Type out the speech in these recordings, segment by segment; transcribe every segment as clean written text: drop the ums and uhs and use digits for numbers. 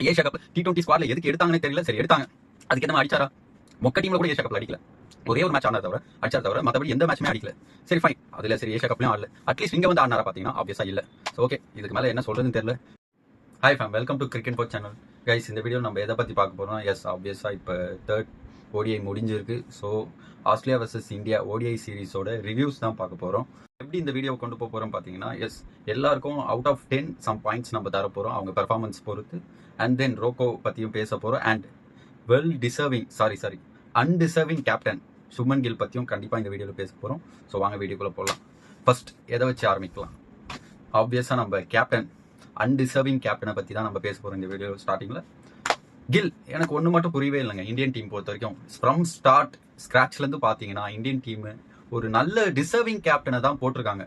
Asia cup T20 ஸ்குவாட்ல எதுக்கு எடுத்தாங்கன்னு தெரியல. சரி எடுத்தாங்க, அதுக்கு என்ன அடிச்சாரா? மொக்க டீம்ல கூட ஏஷியா கப்ல அடிக்கல. ஒரே ஒரு மேட்ச் ஆனார் தவிர அடிச்சார் தவிர மற்றபடி எந்த மேட்சுமே அடிக்கல. சரி ஃபைன், அதுல சரி ஏஷியா கப்லயும் ஆடல, அட்லீஸ்ட் இங்க வந்து ஆடினாரா பாத்தீங்கன்னா ஆப்வியஸா இல்ல. ஓகே, இதுக்கு மேல என்ன சொல்றதுன்னு தெரியல. Hi fam, welcome to cricket bot channel. Guys, இந்த வீடியோ நம்ம எதை பற்றி பார்க்க போகிறோம்? எஸ், ஆப்வியஸா இப்போ தேர்ட் ஓடிஐ முடிஞ்சிருக்கு. So Australia versus India ODI சீரிஸோட ரிவ்யூஸ் தான் பார்க்க போகிறோம். எப்படி இந்த வீடியோ கொண்டு போக போகிறோம் பார்த்தீங்கன்னா, எஸ், எல்லாருக்கும் அவுட் ஆஃப் 10 சம் பாயிண்ட்ஸ் நம்ம தர போகிறோம் அவங்க பெர்ஃபார்மன்ஸ் பொறுத்து. அண்ட் தென் ரோக்கோ பற்றியும் பேச போகிறோம். And undeserving captain Shubman Gill பற்றியும் கண்டிப்பாக இந்த வீடியோவில் பேச போகிறோம். ஸோ வாங்க வீடியோக்குள்ளே போகலாம். ஃபர்ஸ்ட் எதை வச்சு ஆரம்பிக்கலாம்? ஆப்வியஸாக நம்ம கேப்டன், அன்டிசர்விங் கேப்டனை பற்றி தான் நம்ம பேச போகிறோம் இந்த வீடியோ ஸ்டார்டிங்கில். கில், எனக்கு ஒன்று மட்டும் புரியவே இல்லைங்க. இந்தியன் டீம் பொறுத்த வரைக்கும் ஃப்ரம் ஸ்டார்ட் ஸ்க்ராட்ச்லேருந்து பார்த்தீங்கன்னா இந்தியன் டீமு ஒரு நல்ல டிசர்விங் கேப்டனை தான் போட்டிருக்காங்க.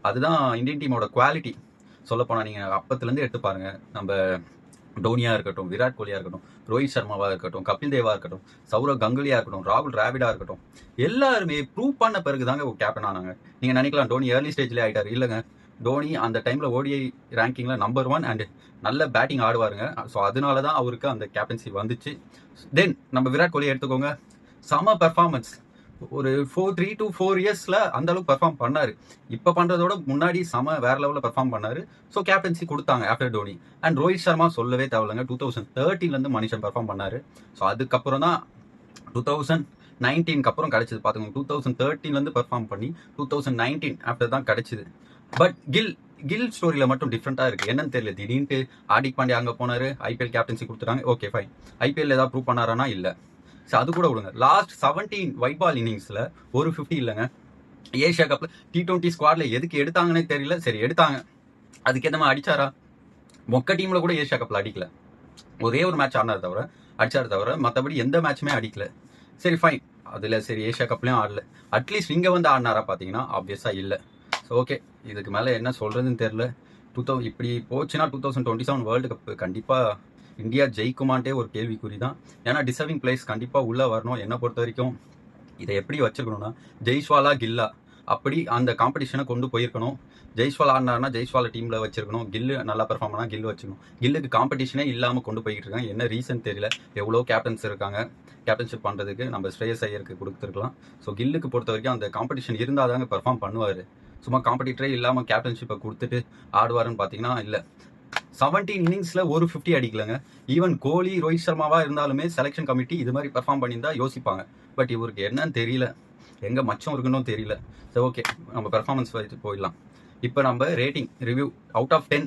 அதுதான் இந்தியன் டீமோட குவாலிட்டி. சொல்லப்போனால் நீங்கள் அப்பத்துலேருந்து எடுத்து பாருங்கள். நம்ம டோனியாக இருக்கட்டும், விராட் கோலியாக இருக்கட்டும், ரோஹித் சர்மாவாக இருக்கட்டும், கபில் தேவாக இருக்கட்டும், சௌரவ் கங்குலியாக இருக்கட்டும், ராகுல் டிராவிடாக இருக்கட்டும், எல்லாருமே ப்ரூவ் பண்ண பிறகு தாங்க ஒரு கேப்டன் ஆனாங்க. நீங்கள் நினைக்கலாம் டோனி ஏர்லி ஸ்டேஜ்லேயே ஆகிட்டார். இல்லைங்க, டோனி அந்த டைமில் ஓடிஐ ரேங்கிங்கில் நம்பர் 1 அண்ட் நல்ல பேட்டிங் ஆடுவாருங்க. ஸோ அதனால தான் அவருக்கு அந்த கேப்டன்சி வந்துச்சு. தென் நம்ம விராட் கோலி எடுத்துக்கோங்க, சம பெர்ஃபார்மன்ஸ். ஒரு 3 to 4 இயர்ஸில் அந்த அளவுக்கு பெர்ஃபார்ம் பண்ணார். இப்போ பண்ணுறதோட முன்னாடி வேற லெவலில் பெர்ஃபார்ம் பண்ணார். ஸோ கேப்டன்சி கொடுத்தாங்க ஆஃப்டர் டோனி. அண்ட் ரோஹித் சர்மா சொல்லவே தேவையில்லைங்க, 2013 மனுஷன் பெர்ஃபார்ம் பண்ணார். ஸோ அதுக்கப்புறம் தான் 2019 அப்புறம் கிடைச்சது. பார்த்துக்கோங்க, 2013 பெர்ஃபார்ம் பண்ணி 2019 ஆஃப்டர் தான் கிடைச்சிது. பட் கில் ஸ்டோரியில் மட்டும் டிஃப்ரெண்ட்டாக இருக்குது. என்னன்னு தெரியல, திடீர்னு ஹார்திக் பாண்டியா அங்கே போனார், ஐபிஎல் கேப்டன்சி கொடுத்துட்டாங்க. ஓகே ஃபைன், ஐபிஎல் ஏதாவது ப்ரூவ் பண்ணாரானா இல்லை. ஸோ அது கூட விடுங்க. லாஸ்ட் 17 ஒயிட் பால் இன்னிங்ஸில் ஒரு 50 இல்லைங்க. ஏஷியா கப்பில் T20 ஸ்குவாட்ல எதுக்கு எடுத்தாங்கன்னே தெரியல. சரி எடுத்தாங்க, அதுக்கு எந்த மாதிரி அடிச்சாரா? மொக்க டீமில் கூட ஏஷியா கப்பில் அடிக்கல. ஒரே ஒரு மேட்ச் அடிச்சார் தவிர மற்றபடி எந்த மேட்சுமே அடிக்கல. சரி ஃபைன், அதில் சரி ஏஷியா கப்லையும் ஆடல, அட்லீஸ்ட் இங்கே வந்து ஆடினாரா பார்த்தீங்கன்னா ஆப்வியஸாக இல்லை. ஸோ ஓகே, இதுக்கு மேலே என்ன சொல்கிறதுன்னு தெரில. இப்படி போச்சுன்னா 2027 வேர்ல்டு கப் கண்டிப்பாக இந்தியா ஜெயிக்குமான்ட்டே ஒரு கேள்விக்குறி தான். ஏன்னா டிசர்விங் பிளேஸ் கண்டிப்பாக உள்ளே வரணும். என்னை பொறுத்த வரைக்கும் இதை எப்படி வச்சுக்கணும்னா, ஜெய்ஸ்வாலா கில்லா அப்படி அந்த காம்படிஷனை கொண்டு போயிருக்கணும். ஜெய்ஸ்வால் ஆடினார்னா ஜெய்ஸ்வாலை டீமில் வச்சிருக்கணும். கில்லு நல்லா பெர்ஃபார்ம் பண்ணால் கில்லு வச்சுக்கணும். கில்லுக்கு காம்படிஷனே இல்லாமல் கொண்டு போய்கிட்டு இருக்காங்க. என்ன ரீசன் தெரியல. எவ்வளோ கேப்டன்ஸ் இருக்காங்க, கேப்டன்ஷிப் பண்ணுறதுக்கு நம்ம ஸ்ரேயஸ் ஐயருக்கு கொடுத்துருக்கலாம். ஸோ கில்லுக்கு பொறுத்த வரைக்கும் அந்த காம்படிஷன் இருந்தால் தாங்க பெர்ஃபார்ம் பண்ணுவார். சும்மா காம்படிட்டரே இல்லாமல் கேப்டன்ஷிப்பை கொடுத்துட்டு ஆடுவாருன்னு பார்த்தீங்கன்னா இல்லை. 17 இன்னிங்ஸில் ஒரு 50 அடிக்கலங்க. ஈவன் கோலி, ரோஹித் சர்மாவாக இருந்தாலுமே செலெக்ஷன் கமிட்டி இது மாதிரி பெர்ஃபார்ம் பண்ணியிருந்தா யோசிப்பாங்க. பட் இவருக்கு என்னன்னு தெரியல, எங்கே மச்சம் இருக்குன்னு தெரியல. சரி ஓகே, நம்ம பெர்ஃபார்மன்ஸ் வச்சு போயிடலாம். இப்போ நம்ம ரேட்டிங் ரிவ்யூ அவுட் ஆஃப் 10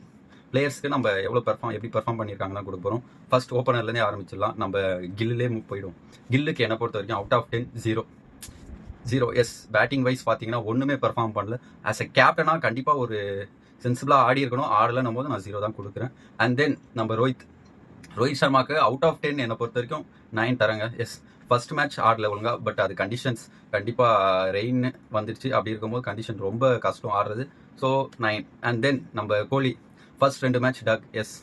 பிளேயர்ஸ்க்கு நம்ம எப்படி பெர்ஃபார்ம் பண்ணியிருக்காங்க தான் கொடுக்க போகிறோம். ஃபர்ஸ்ட் ஓப்பனர்லேருந்தே ஆரம்பிச்சிடலாம். நம்ம கில்லே போயிடும். கில்லுக்கு என்னை பொறுத்த வரைக்கும் out of 10 0. Yes, batting wise பார்த்தீங்கன்னா ஒன்றுமே பெர்ஃபார்ம் பண்ணல. ஆஸ் எ கேப்டனாக கண்டிப்பாக ஒரு சென்சிபிளாக ஆடி இருக்கணும். ஆடலைன்னும் போது நான் 0 தான் கொடுக்குறேன். அண்ட் தென் நம்ம ரோஹித் சர்மாக்கு அவுட் ஆஃப் 10 என்னை பொறுத்த வரைக்கும் 9 தரேங்க. எஸ், ஃபர்ஸ்ட் மேட்ச் ஆடல ஒழுங்கா, பட் அது கண்டிஷன்ஸ் கண்டிப்பாக ரெயின் வந்துடுச்சு. அப்படி இருக்கும்போது கண்டிஷன் ரொம்ப கஷ்டம் ஆடுறது. ஸோ 9. அண்ட் தென் நம்ம கோலி ஃபர்ஸ்ட் 2 மேட்ச் எஸ்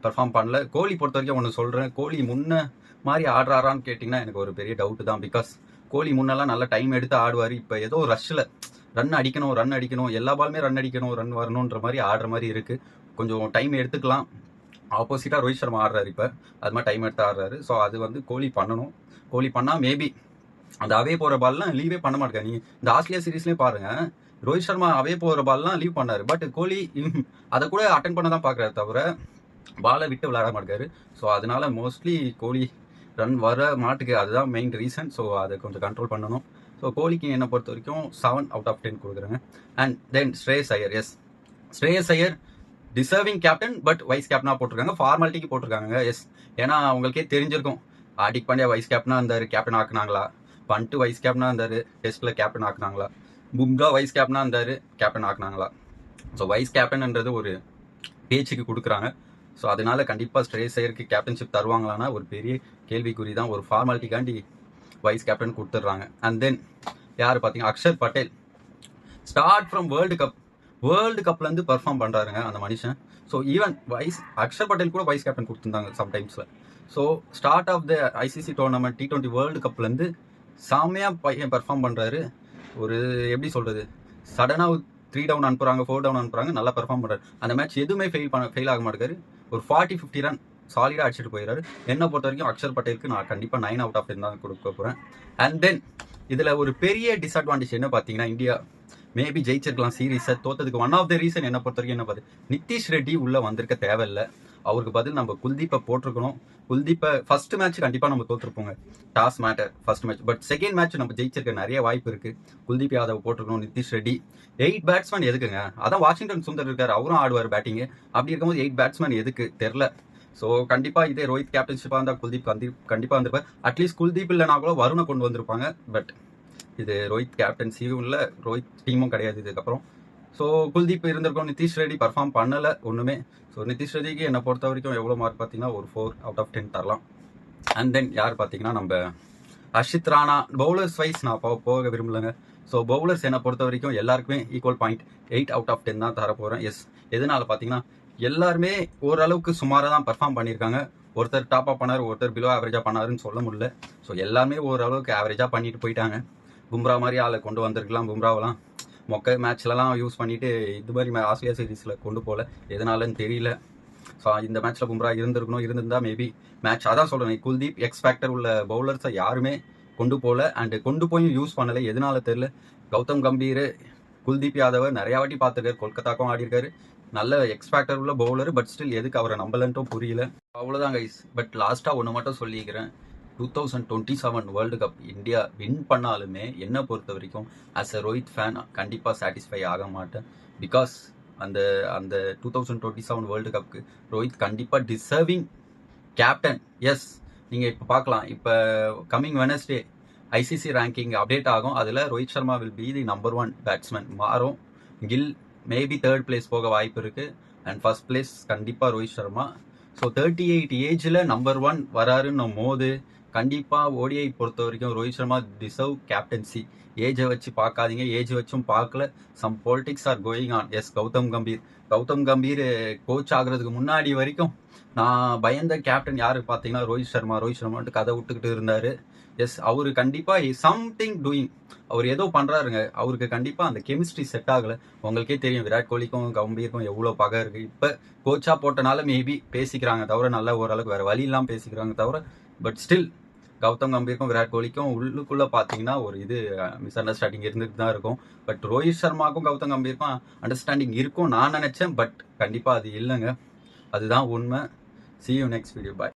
பெர்ஃபார்ம் பண்ணல. கோலி பொறுத்த வரைக்கும் ஒன்று சொல்கிறேன், கோலி முன்ன மாதிரி ஆடுறாரான்னு கேட்டிங்கன்னா எனக்கு ஒரு பெரிய டவுட்டு தான். பிகாஸ் கோலி முன்னெல்லாம் நல்ல டைம் எடுத்து ஆடுவார். இப்போ ஏதோ ரஷ்ஷில் ரன் அடிக்கணும், எல்லா பாலுமே ரன் அடிக்கணும், ரன் வரணுன்ற மாதிரி ஆடுற மாதிரி இருக்குது. கொஞ்சம் டைம் எடுத்துக்கலாம். ஆப்போசிட்டாக ரோஹித் சர்மா ஆடுறாரு, இப்போ அது மாதிரி டைம் எடுத்து ஆடுறாரு. ஸோ அது கோலி பண்ணணும். கோலி பண்ணால் மேபி அந்த அவே போகிற பால்லாம் லீவே பண்ண மாட்டேங்க. நீங்கள் இந்த ஆஸ்திரேலியா சீரீஸ்லேயும் பாருங்கள், ரோஹித் சர்மா அவே போகிற பால்லாம் லீவ் பண்ணார். பட் கோலி அதை கூட அட்டன் பண்ண தான் பார்க்குறாரு தவிர பாலை விட்டு விளையாட மாட்டேங்காரு. ஸோ அதனால மோஸ்ட்லி கோலி ரன் வர மாட்டுக்கு, அதுதான் மெயின் ரீசன். ஸோ அதை கொஞ்சம் கண்ட்ரோல் பண்ணணும். ஸோ கோலிக்கு என்னை பொறுத்த வரைக்கும் 7 out of 10 கொடுக்குறேங்க. And then Shreyas Iyer. Yes, Shreyas Iyer deserving captain, but vice கேப்டனாக போட்டிருக்காங்க, ஃபார்மாலிட்டிக்கு போட்டிருக்காங்க. எஸ், ஏன்னா உங்களுக்கே தெரிஞ்சிருக்கும், ஹார்திக் பாண்டியா வைஸ் கேப்டனாக இருந்தார், கேப்டன் ஆக்குனாங்களா? பண்ட் வைஸ் கேப்டனாக இருந்தார், டெஸ்ட்டில் கேப்டன் ஆக்குனாங்களா? பும்ரா வைஸ் கேப்டனாக இருந்தார், கேப்டன் ஆக்குனாங்களா? ஸோ வைஸ் கேப்டன்ன்றது ஒரு பேச்சுக்கு கொடுக்குறாங்க. ஸோ அதனால கண்டிப்பாக ஸ்ரேயஸ் ஐயருக்கு கேப்டன்ஷிப் தருவாங்களான்னா ஒரு பெரிய கேள்விக்குறி தான். ஒரு ஃபார்மாலிட்டிக்காண்டி வைஸ் கேப்டன் கொடுத்துட்றாங்க. அண்ட் தென் யார் பார்த்தீங்கன்னா Axar Patel. Start from world கப்லேருந்து பெர்ஃபார்ம் பண்ணுறாருங்க அந்த மனுஷன். ஸோ ஈவன் அக்ஷர் பட்டேல் கூட வைஸ் கேப்டன் கொடுத்துருந்தாங்க சம்டைம்ஸில். So start of the ICC tournament T20 world கப்லேருந்து செம்மையாக பையன் பெர்ஃபார்ம் பண்ணுறாரு. ஒரு எப்படி சொல்கிறது, சடனாக 3 டவுன் அனுப்புகிறாங்க, 4 டவுன் அனுப்புகிறாங்க, நல்லா பெர்ஃபார்ம் பண்ணுறாரு. அந்த மேட்ச் எதுவுமே ஃபெயில் ஆக மாட்டேங்காரு. ஒரு 40-50 ரன் சாலிடாக அடிச்சுட்டு போயிடுறாரு. என்னை பொறுத்த வரைக்கும் அக்ஷர் பட்டேலுக்கு நான் கண்டிப்பாக 9 out of 10 தான் கொடுக்க போகிறேன். அண்ட் தென் இதில் ஒரு பெரிய டிஸ்அட்வான்டேஜ் என்ன பார்த்தீங்கன்னா, இந்தியா மேபி ஜெயிச்சிருக்கலாம் சீரீஸை. தோத்ததுக்கு ஒன் ஆஃப் த ரீசன் என்ன பொறுத்த வரைக்கும் என்ன பார்த்து, நிதிஷ் ரெட்டி உள்ளே வந்திருக்க தேவையில்லை. அவருக்கு பதில் நம்ம குல்தீப்பை போட்டிருக்கணும். குல்தீப்பை ஃபர்ஸ்ட் மேட்ச் கண்டிப்பாக நம்ம தோற்றுருப்போங்க. Toss matter first match. But second match நம்ம ஜெயிச்சிருக்க நிறைய வாய்ப்பு இருக்குது. குல்தீப் யாதவ் போட்டிருக்கணும், நிதிஷ் ரெட்டி. 8 பேட்ஸ்மேன் எதுக்குங்க? அதான் வாஷிங்டன் சுந்தர் இருக்காரு, அவரும் ஆடுவார் பேட்டிங்கு. அப்படி இருக்கும்போது 8 பேட்ஸ்மேன் எதுக்கு தெரில. ஸோ கண்டிப்பாக இதே ரோஹித் கேப்டன்ஷிப்பாக இருந்தால் குல்தீப் கண்டிப்பாக வந்திருப்பார். அட்லீஸ்ட் குல்தீப் இல்லைனா கூட வருணை கொண்டு வந்திருப்பாங்க. பட் இது ரோஹித் கேப்டன்சியும் இல்லை, ரோஹித் டீமும் கிடையாது இதுக்கப்புறம். ஸோ குல்தீப் இருந்திருக்கோம். நிதிஷ் ரெட்டி பர்ஃபார்ம் பண்ணலை ஒன்றுமே. ஸோ நிதிஷ் ரெட்டிக்கு என்னை பொறுத்த வரைக்கும் எவ்வளோ மார்க் பார்த்தீங்கன்னா ஒரு 4 out of 10 தரலாம். அண்ட் தென் யார் பார்த்தீங்கன்னா நம்ம ஹர்ஷித் ராணா. பவுலர்ஸ் வைஸ் நான் போக விரும்பலைங்க. ஸோ பவுலர்ஸ் என்னை பொறுத்த வரைக்கும் எல்லாருக்குமே ஈக்குவல் பாயிண்ட் 8 out of 10 தான் தர போகிறேன். எஸ், எதனால பார்த்தீங்கன்னா எல்லாருமே ஓரளவுக்கு சுமாராக தான் பர்ஃபார்ம் பண்ணியிருக்காங்க. ஒருத்தர் டாப்பாக பண்ணார், ஒருத்தர் பிலோ ஆவரேஜாக பண்ணாருன்னு சொல்ல முடியல. ஸோ எல்லாமே ஓரளவுக்கு ஆவரேஜாக பண்ணிட்டு போயிட்டாங்க. பும்ரா மாதிரி ஆளை கொண்டு வந்திருக்கலாம். பும்ராவெல்லாம் மொக்க மேட்ச்லலாம் யூஸ் பண்ணிவிட்டு இது மாதிரி ஆஸ்திரேலியா சீரீஸில் கொண்டு போகல, எதனாலன்னு தெரியல. ஸோ இந்த மேட்ச்சில் பும்ரா இருந்திருந்தா மேபி மேட்ச். அதான் சொல்கிறேன், குல்தீப் எக்ஸ் ஃபேக்டர் உள்ள பவுலர்ஸை யாருமே கொண்டு போகல. அண்டு கொண்டு போயும் யூஸ் பண்ணலை, எதனால தெரில. கௌதம் கம்பீர், குல்தீப் யாதவ் நிறையா வாட்டி பார்த்துருக்காரு, கொல்கத்தாக்கும் ஆடிருக்காரு. நல்ல எக்ஸ் ஃபேக்டர் உள்ள பவுலர். பட் ஸ்டில் எதுக்கு அவரை நம்பலன்ட்டும் புரியல. அவ்வளோதான் கைஸ். பட் லாஸ்ட்டாக ஒன்று மட்டும் சொல்லிக்கிறேன். 2027 வேர்ல்டு கப் இந்தியா வின் பண்ணாலுமே என்னை பொறுத்த வரைக்கும் ஆஸ் அ ரோஹித் ஃபேன் கண்டிப்பாக சாட்டிஸ்ஃபை ஆக மாட்டேன். பிகாஸ் அந்த அந்த 2027 வேர்ல்டு கப்புக்கு ரோஹித் கண்டிப்பாக டிசர்விங் கேப்டன். எஸ், நீங்கள் இப்போ பார்க்கலாம். இப்போ coming Wednesday ICC ranking update ஆகும். அதில் Rohit Sharma will be the number 1 batsman மாறும். கில் மேபி 3rd பிளேஸ் போக வாய்ப்பு இருக்குது. அண்ட் ஃபர்ஸ்ட் பிளேஸ் கண்டிப்பாக ரோஹித் சர்மா. ஸோ 38 ஏஜில் நம்பர் 1 வராருன்னும் போது கண்டிப்பாக ஓடிஐ பொறுத்த வரைக்கும் ரோஹித் சர்மா டிசர்வ் கேப்டன்சி. ஏஜை வச்சு பார்க்காதீங்க, ஏஜ் வச்சும் பார்க்கல. Some politics are going on. Yes, Gautam Gambhir coach ஆகுறதுக்கு முன்னாடி வரைக்கும் நான் பயந்த கேப்டன் யாரு பார்த்தீங்கன்னா ரோஹித் சர்மான்ட்டு கதை விட்டுக்கிட்டு இருந்தார். எஸ், அவரு கண்டிப்பாக சம்திங் டூயிங். அவர் ஏதோ பண்ணுறாருங்க. அவருக்கு கண்டிப்பாக அந்த கெமிஸ்ட்ரி செட் ஆகலை. உங்களுக்கே தெரியும், விராட் கோலிக்கும் கம்பீருக்கும் எவ்வளோ பகை இருக்குது. இப்போ கோச்சாக போட்டனால மேபி பேசிக்கிறாங்க தவிர, நல்ல ஓரளவுக்கு வேறு வழியெல்லாம் பேசிக்கிறாங்க தவிர. பட் ஸ்டில் கௌதம் கம்பீருக்கும் விராட் கோலிக்கும் உள்ளுக்குள்ளே பார்த்தீங்கன்னா ஒரு இது மிஸ் அண்டர்ஸ்டாண்டிங் இருந்துட்டு தான் இருக்கும். பட் ரோஹித் சர்மாக்கும் கௌதம் கம்பீருக்கும் அண்டர்ஸ்டாண்டிங் இருக்கும் நான் நினச்சேன். பட் கண்டிப்பாக அது இல்லைங்க, அதுதான் உண்மை. See you next video. Bye.